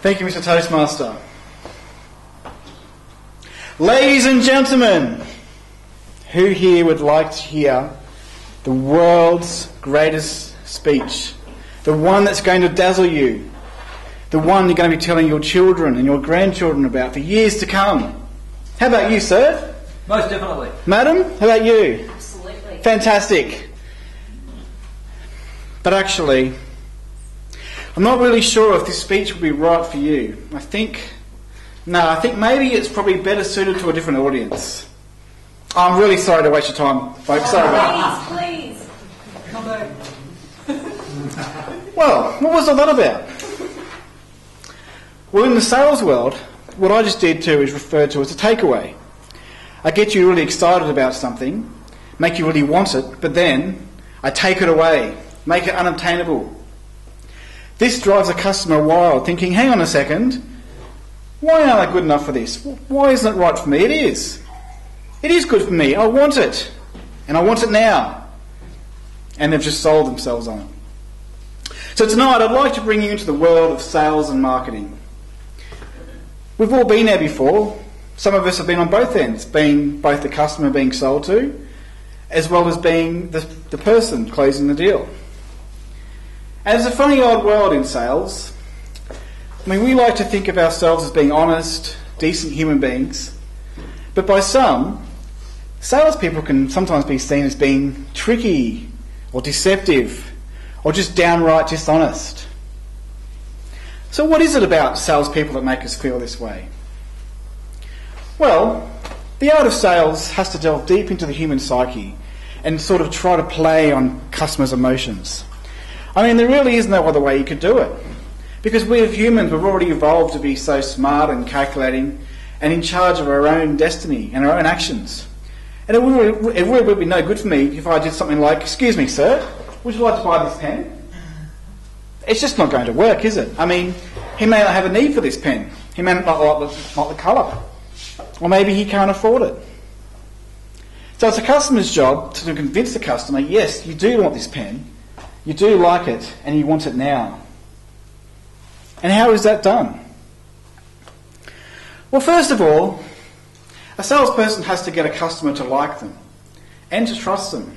Thank you, Mr. Toastmaster. Ladies and gentlemen, who here would like to hear the world's greatest speech? The one that's going to dazzle you. The one you're going to be telling your children and your grandchildren about for years to come. How about you, sir? Most definitely. Madam, how about you? Absolutely. Fantastic. But actually, I'm not really sure if this speech will be right for you. I think maybe it's probably better suited to a different audience. I'm really sorry to waste your time, folks. Sorry about that. Please. Come back. Well, what was all that about? Well, in the sales world, what I just did too is referred to as a takeaway. I get you really excited about something, make you really want it, but then I take it away, make it unobtainable. This drives a customer wild, thinking, hang on a second, why aren't I good enough for this? Why isn't it right for me? It is. It is good for me. I want it. And I want it now. And they've just sold themselves on it. So tonight I'd like to bring you into the world of sales and marketing. We've all been there before. Some of us have been on both ends, being both the customer being sold to, as well as being the person closing the deal. And it's a funny old world in sales. I mean, we like to think of ourselves as being honest, decent human beings, but by some, salespeople can sometimes be seen as being tricky or deceptive or just downright dishonest. So what is it about salespeople that make us feel this way? Well, the art of sales has to delve deep into the human psyche and sort of try to play on customers' emotions. I mean, there really is no other way you could do it. Because we as humans, we've already evolved to be so smart and calculating and in charge of our own destiny and our own actions. And it really would be no good for me if I did something like, excuse me, sir, would you like to buy this pen? It's just not going to work, is it? I mean, he may not have a need for this pen. He may not like the colour. Or maybe he can't afford it. So it's a customer's job to convince the customer, yes, you do want this pen, you do like it, and you want it now. And how is that done? Well, first of all, a salesperson has to get a customer to like them and to trust them.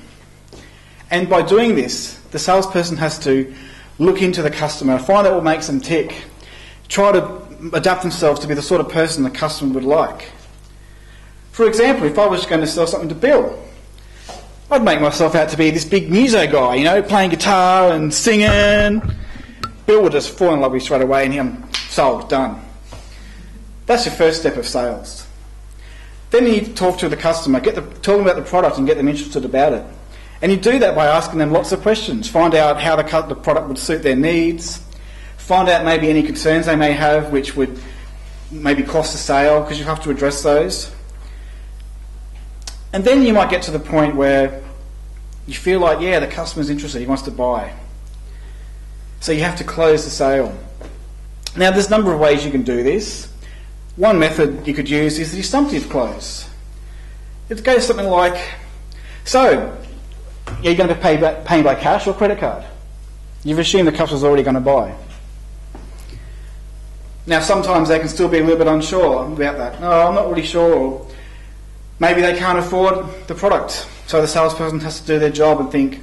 And by doing this, the salesperson has to look into the customer, find out what makes them tick, try to adapt themselves to be the sort of person the customer would like. For example, if I was going to sell something to Bill, I'd make myself out to be this big muso guy, you know, playing guitar and singing. Bill would just fall in love with you straight away and him, sold, done. That's your first step of sales. Then you need to talk to the customer, tell them about the product and get them interested about it. And you do that by asking them lots of questions. Find out how the product would suit their needs. Find out maybe any concerns they may have which would maybe cost the sale, because you have to address those. And then you might get to the point where you feel like, yeah, the customer's interested, he wants to buy. So you have to close the sale. Now, there's a number of ways you can do this. One method you could use is the assumptive close. It goes something like, so, are you going to be paying by cash or credit card? You've assumed the customer's already going to buy. Now, sometimes they can still be a little bit unsure about that. No, I'm not really sure. Or maybe they can't afford the product. So the salesperson has to do their job and think,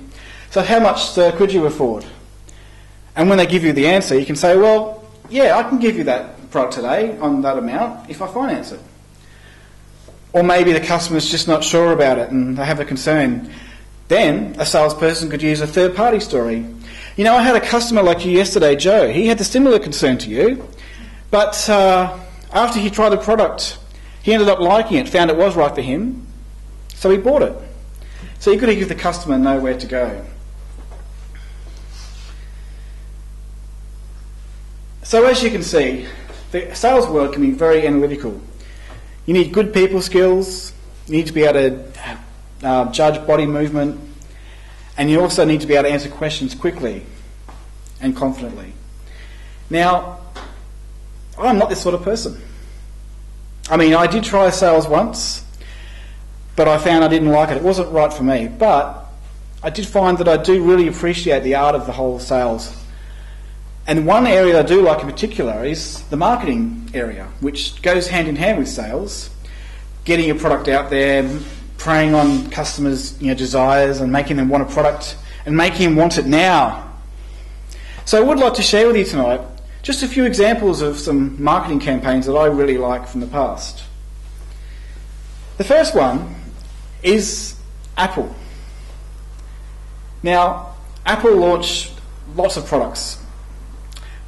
so how much, sir, could you afford? And when they give you the answer, you can say, well, yeah, I can give you that product today on that amount if I finance it. Or maybe the customer's just not sure about it and they have a concern. Then a salesperson could use a third-party story. You know, I had a customer like you yesterday, Joe. He had a similar concern to you, but after he tried the product, he ended up liking it, found it was right for him, so he bought it. So you've got to give the customer know where to go. So as you can see, the sales world can be very analytical. You need good people skills, you need to be able to judge body movement, and you also need to be able to answer questions quickly and confidently. Now, I'm not this sort of person. I mean, I did try sales once, but I found I didn't like it. It wasn't right for me, but I did find that I do really appreciate the art of the whole sales. And one area I do like in particular is the marketing area, which goes hand in hand with sales, getting your product out there, preying on customers' desires and making them want a product and making them want it now. So I would like to share with you tonight just a few examples of some marketing campaigns that I really like from the past. The first one is Apple. Now, Apple launched lots of products.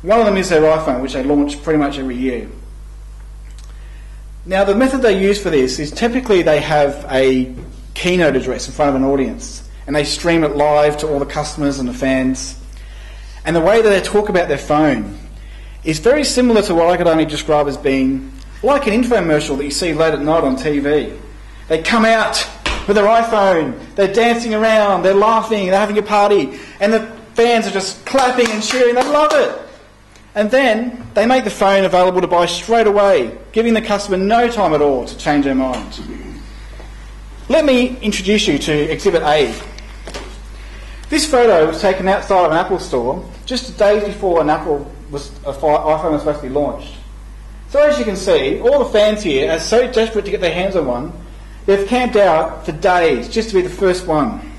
One of them is their iPhone, which they launch pretty much every year. Now, the method they use for this is typically they have a keynote address in front of an audience and they stream it live to all the customers and the fans. And the way that they talk about their phone is very similar to what I could only describe as being like an infomercial that you see late at night on TV. They come out with their iPhone, they're dancing around, they're laughing, they're having a party, and the fans are just clapping and cheering, they love it. And then they make the phone available to buy straight away, giving the customer no time at all to change their mind. Let me introduce you to Exhibit A. This photo was taken outside of an Apple store just days before an iPhone was supposed to be launched. So as you can see, all the fans here are so desperate to get their hands on one, they've camped out for days just to be the first one.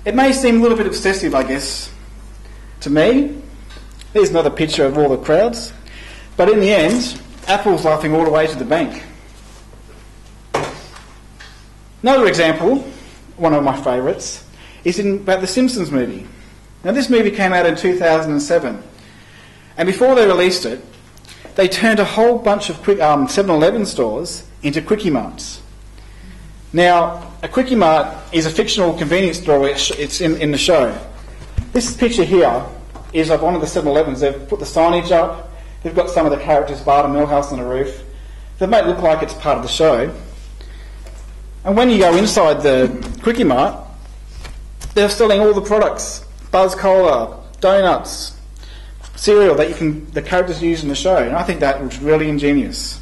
It may seem a little bit obsessive, I guess, to me. There's another picture of all the crowds. But in the end, Apple's laughing all the way to the bank. Another example, one of my favourites, is about the Simpsons movie. Now this movie came out in 2007. And before they released it, they turned a whole bunch of 7-Eleven stores into Quickie Marts. Now, a Quickie Mart is a fictional convenience store. It's in the show. This picture here is of one of the 7-Elevens. They've put the signage up. They've got some of the characters, Bart and Milhouse, on the roof. They make it look like it's part of the show. And when you go inside the Quickie Mart, they're selling all the products. Buzz Cola, donuts, cereal that the characters use in the show. And I think that was really ingenious.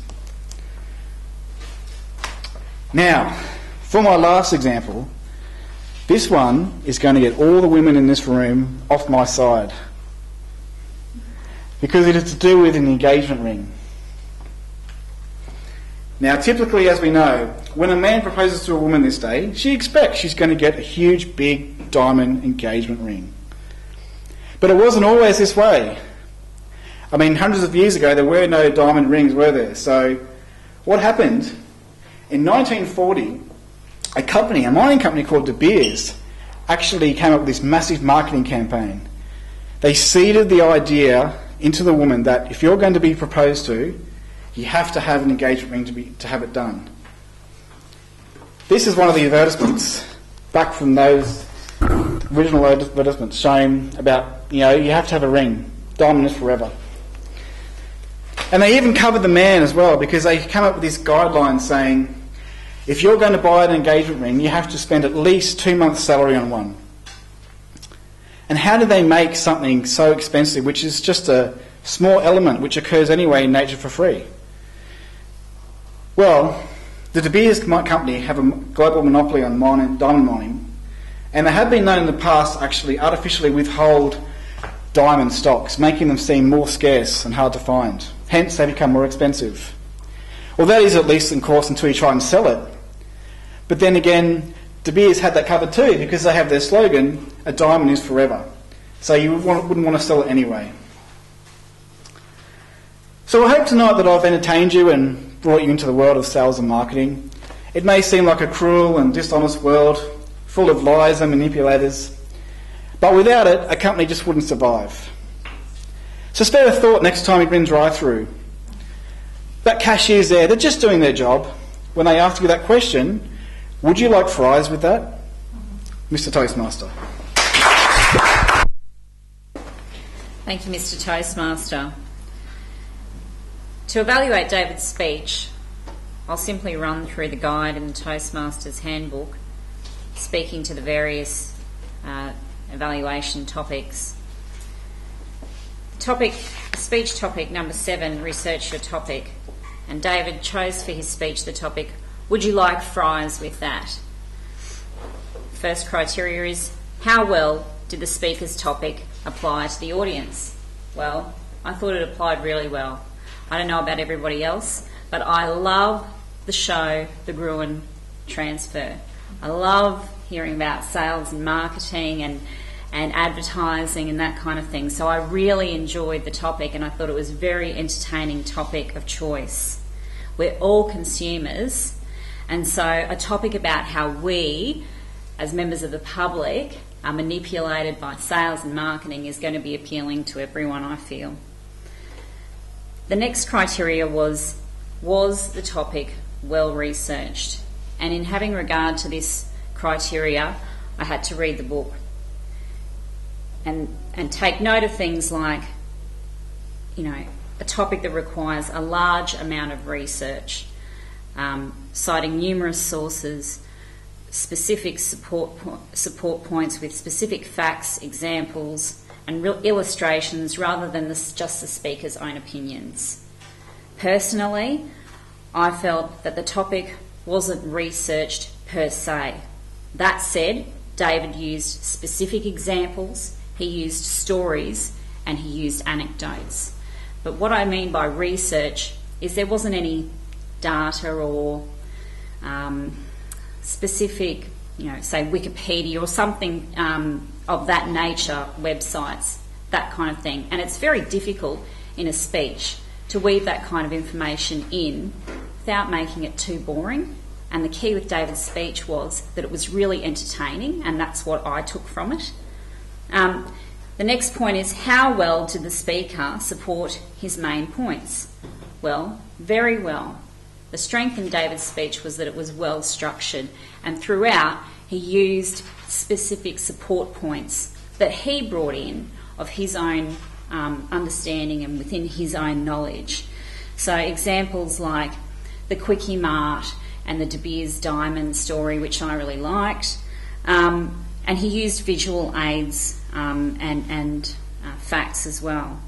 Now, for my last example, this one is going to get all the women in this room off my side, because it is to do with an engagement ring. Now, typically, as we know, when a man proposes to a woman this day, she expects she's going to get a huge, big diamond engagement ring. But it wasn't always this way. I mean, hundreds of years ago, there were no diamond rings, were there? So what happened? In 1940, a mining company called De Beers, actually came up with this massive marketing campaign. They seeded the idea into the woman that if you're going to be proposed to, you have to have an engagement ring to have it done. This is one of the advertisements back from those original advertisements showing about, you have to have a ring. Diamond is forever. And they even covered the man as well, because they come up with this guideline saying, if you're going to buy an engagement ring, you have to spend at least 2 months' salary on one. And how do they make something so expensive, which is just a small element which occurs anyway in nature for free? Well, the De Beers company have a global monopoly on diamond mining, and they have been known in the past actually artificially withhold diamond stocks, making them seem more scarce and hard to find. Hence, they become more expensive. Well, that is at least in course until you try and sell it. But then again, De Beers had that covered too, because they have their slogan, a diamond is forever. So you wouldn't want to sell it anyway. So I hope tonight that I've entertained you and brought you into the world of sales and marketing. It may seem like a cruel and dishonest world, full of lies and manipulators, but without it, a company just wouldn't survive. So spare a thought next time you've been drive-through. That cashier's there, they're just doing their job. When they ask you that question, would you like fries with that? Mr. Toastmaster. Thank you, Mr. Toastmaster. To evaluate David's speech, I'll simply run through the guide in the Toastmaster's handbook, speaking to the various evaluation topics. Speech topic number 7, research your topic. And David chose for his speech the topic, would you like fries with that? First criteria is, how well did the speaker's topic apply to the audience? Well, I thought it applied really well. I don't know about everybody else, but I love the show, The Gruen Transfer. I love hearing about sales and marketing and advertising and that kind of thing. So I really enjoyed the topic, and I thought it was a very entertaining topic of choice. We're all consumers, and so a topic about how we, as members of the public, are manipulated by sales and marketing is going to be appealing to everyone, I feel. The next criteria was the topic well researched? And in having regard to this criteria, I had to read the book and take note of things like, a topic that requires a large amount of research, citing numerous sources, specific support points with specific facts, examples, and real illustrations rather than just the speaker's own opinions. Personally, I felt that the topic wasn't researched per se. That said, David used specific examples, he used stories, and he used anecdotes. But what I mean by research is there wasn't any data or specific, say Wikipedia or something of that nature, websites, that kind of thing. And it's very difficult in a speech to weave that kind of information in without making it too boring. And the key with David's speech was that it was really entertaining, and that's what I took from it. The next point is, how well did the speaker support his main points? Well, very well. The strength in David's speech was that it was well structured, and throughout he used specific support points that he brought in of his own understanding and within his own knowledge. So examples like the Quickie Mart and the De Beers Diamond story, which I really liked, and he used visual aids and facts as well.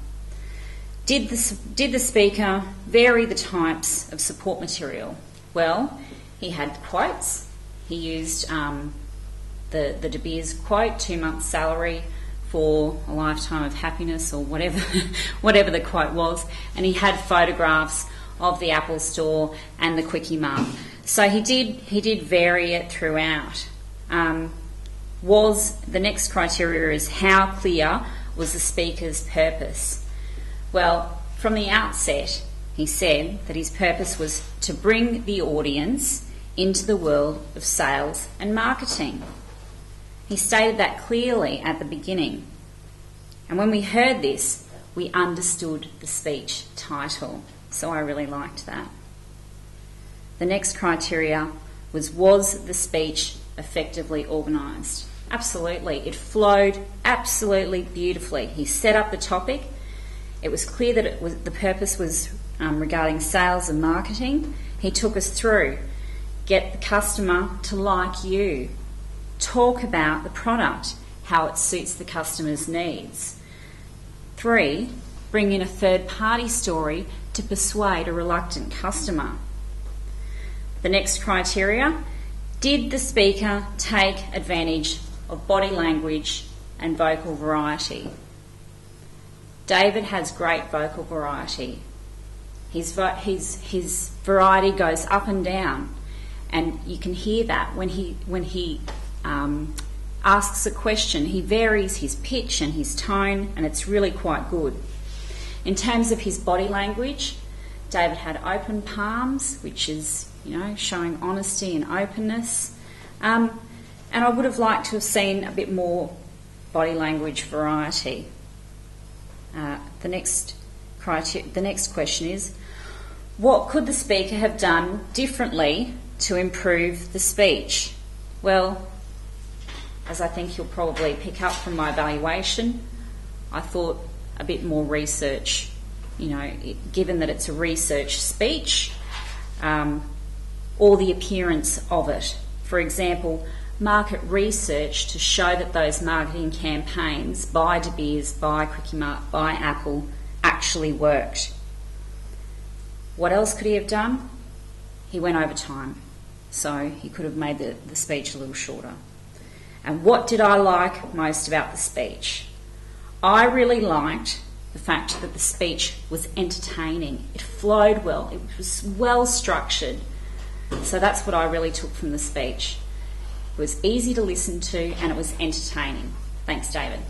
Did the speaker vary the types of support material? Well, he had quotes. He used the De Beers quote, 2 months' salary for a lifetime of happiness, or whatever the quote was, and he had photographs of the Apple Store and the Quickie Mart. So he did vary it throughout. The next criteria is, how clear was the speaker's purpose? Well, from the outset, he said that his purpose was to bring the audience into the world of sales and marketing. He stated that clearly at the beginning. And when we heard this, we understood the speech title. So I really liked that. The next criteria was the speech effectively organised? Absolutely. It flowed absolutely beautifully. He set up the topic. It was clear that the purpose was regarding sales and marketing. He took us through. Get the customer to like you. Talk about the product, how it suits the customer's needs. 3, bring in a third-party story to persuade a reluctant customer. The next criteria, did the speaker take advantage of body language and vocal variety? David has great vocal variety. His variety goes up and down, and you can hear that when he asks a question. He varies his pitch and his tone, and it's really quite good. In terms of his body language, David had open palms, which is, showing honesty and openness. And I would have liked to have seen a bit more body language variety. The next question is, what could the speaker have done differently to improve the speech? Well, as I think you'll probably pick up from my evaluation, I thought a bit more research, given that it's a research speech, or the appearance of it. For example, market research to show that those marketing campaigns by De Beers, by Quickie Mart, by Apple actually worked. What else could he have done? He went over time, so he could have made the speech a little shorter. And what did I like most about the speech? I really liked the fact that the speech was entertaining. It flowed well. It was well structured. So that's what I really took from the speech. It was easy to listen to and it was entertaining. Thanks, David.